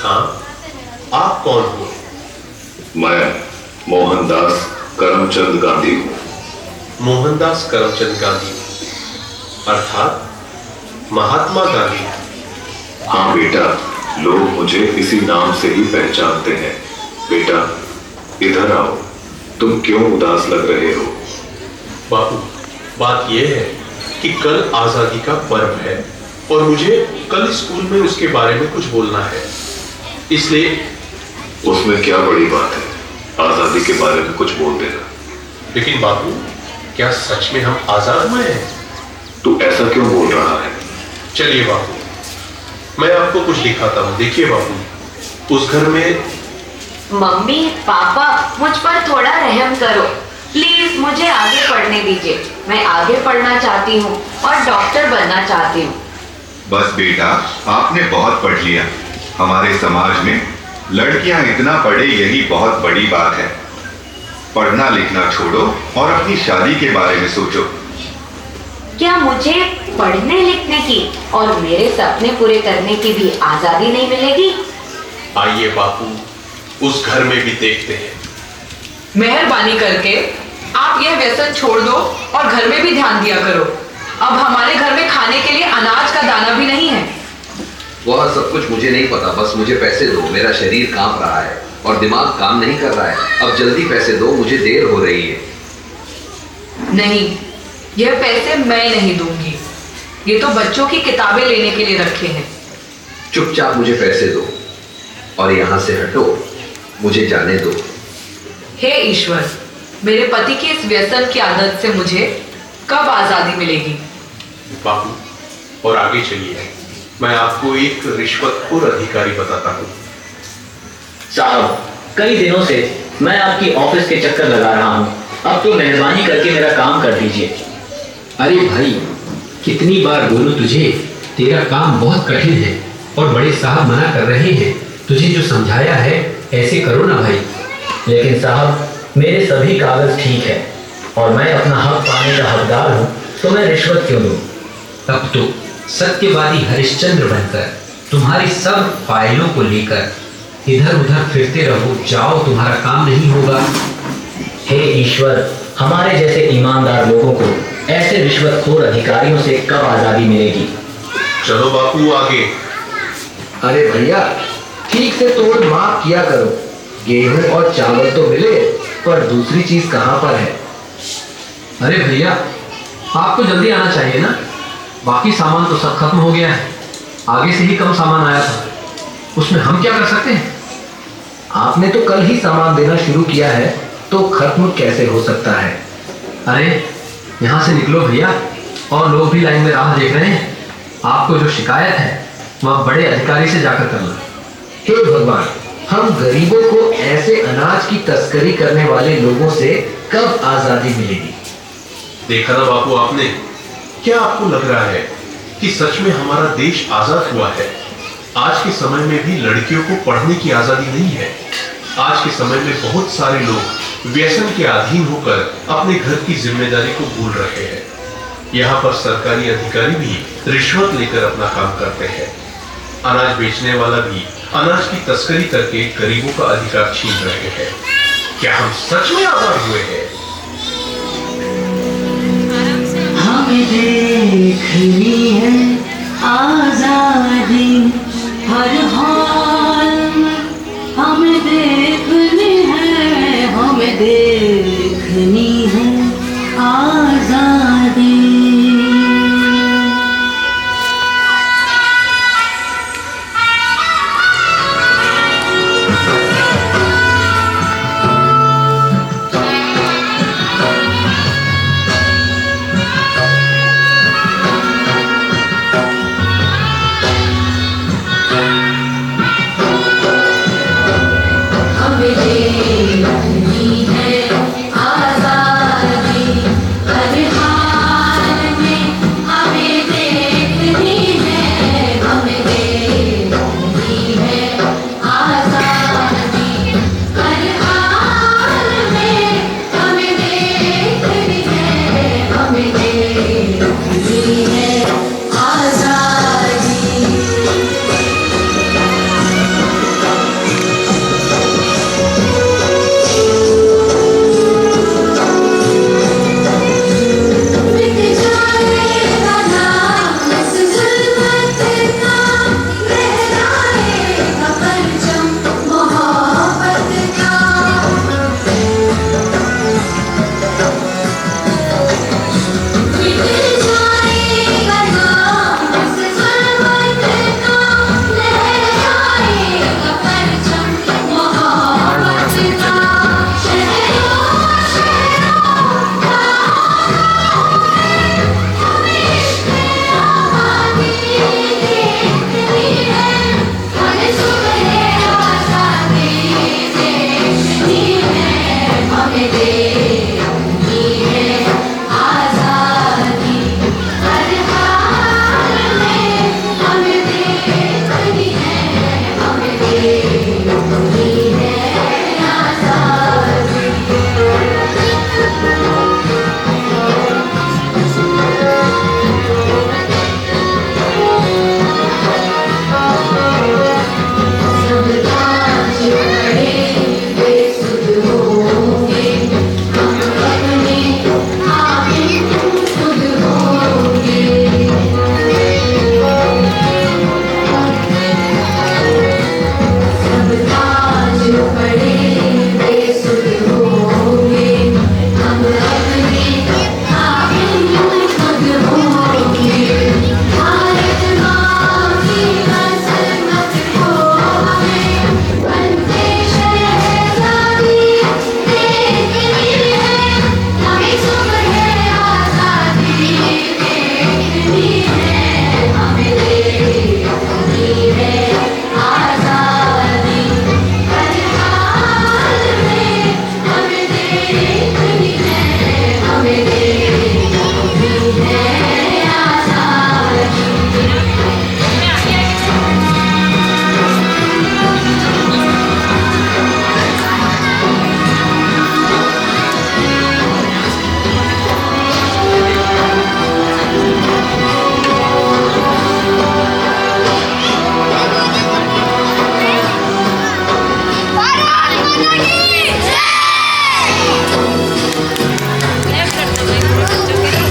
हाँ, आप कौन हो? मैं मोहनदास करमचंद गांधी हूँ। मोहनदास करमचंद गांधी, अर्थात महात्मा गांधी। हाँ बेटा, लोग मुझे इसी नाम से ही पहचानते हैं। बेटा इधर आओ, तुम क्यों उदास लग रहे हो? बापू, बात यह है कि कल आजादी का पर्व है और मुझे कल स्कूल में उसके बारे में कुछ बोलना है, इसलिए। उसमें क्या बड़ी बात है, आजादी के बारे में कुछ बोल देना। लेकिन बापू, क्या सच में हम आजाद हुए हैं? तू ऐसा क्यों बोल रहा है? चलिए बापू, मैं आपको कुछ दिखाता हूँ। देखिए बापू, उस घर में। मम्मी पापा, मुझ पर थोड़ा रहम करो प्लीज, मुझे आगे पढ़ने दीजिए। मैं आगे पढ़ना चाहती हूँ और डॉक्टर बनना चाहती हूँ। बस बेटा, आपने बहुत पढ़ लिया। हमारे समाज में लड़कियां इतना पढ़े यही बहुत बड़ी बात है। पढ़ना लिखना छोड़ो और अपनी शादी के बारे में सोचो। क्या मुझे पढ़ने लिखने की और मेरे सपने पूरे करने की भी आजादी नहीं मिलेगी? आइए बापू, उस घर में भी देखते हैं। मेहरबानी करके आप यह व्यसन छोड़ दो और घर में भी ध्यान दिया करो। अब हमारे घर में खाने के लिए अनाज का दाना भी नहीं है। वह सब कुछ मुझे नहीं पता, बस मुझे पैसे दो। मेरा शरीर कांप रहा है और दिमाग काम नहीं कर रहा है। अब जल्दी पैसे दो, मुझे देर हो रही है। नहीं, यह पैसे मैं नहीं दूंगी। ये तो बच्चों की किताबें लेने के लिए रखे हैं। चुपचाप मुझे पैसे दो और यहाँ से हटो, मुझे जाने दो। हे ईश्वर, मेरे पति की इस व्यसन की आदत से मुझे कब आजादी मिलेगी? बापू, और आगे चलिए, मैं आपको एक रिश्वतखोर अधिकारी बताता हूँ। साहब, कई दिनों से मैं आपकी ऑफिस के चक्कर लगा रहा हूँ, अब तो मेहरबानी करके मेरा काम कर दीजिए। अरे भाई, कितनी बार बोलूं तुझे, तेरा काम बहुत कठिन है और बड़े साहब मना कर रहे हैं। तुझे जो समझाया है ऐसे करो ना भाई। लेकिन साहब, मेरे सभी कागज ठीक है और मैं अपना हक पाने का हकदार हूँ, तो मैं रिश्वत क्यों दूँ? तब तो सत्यवादी हरिश्चंद्र बनकर तुम्हारी सब फाइलों को लेकर इधर उधर फिरते रहो, जाओ, तुम्हारा काम नहीं होगा। हे ईश्वर, हमारे जैसे ईमानदार लोगों को ऐसे रिश्वतखोर अधिकारियों से कब आजादी मिलेगी? चलो बापू आगे। अरे भैया, ठीक से तोड़ माप किया करो। गेहूं और चावल तो मिले, पर दूसरी चीज कहाँ पर है? अरे भैया, आपको जल्दी आना चाहिए ना, बाकी सामान तो सब खत्म हो गया है। आगे से ही कम सामान आया था, उसमें हम क्या कर सकते हैं? आपने तो कल ही सामान देना शुरू किया है, तो खत्म कैसे हो सकता है? अरे यहाँ से निकलो भैया, और लोग भी लाइन में राह देख रहे हैं। आपको जो शिकायत है वह बड़े अधिकारी से जाकर करना। हे भगवान, हम गरीबों को ऐसे अनाज की तस्करी करने वाले लोगों से कब आजादी मिलेगी? देखा ना बापू आपने, क्या आपको लग रहा है कि सच में हमारा देश आजाद हुआ है? आज के समय में भी लड़कियों को पढ़ने की आजादी नहीं है। आज के समय में बहुत सारे लोग व्यसन के अधीन होकर अपने घर की जिम्मेदारी को भूल रहे हैं। यहाँ पर सरकारी अधिकारी भी रिश्वत लेकर अपना काम करते हैं। अनाज बेचने वाला भी अनाज की तस्करी करके गरीबों का अधिकार छीन रहे हैं। क्या हम सच में आजाद हुए हैं? हमें देखनी है आजादी, हर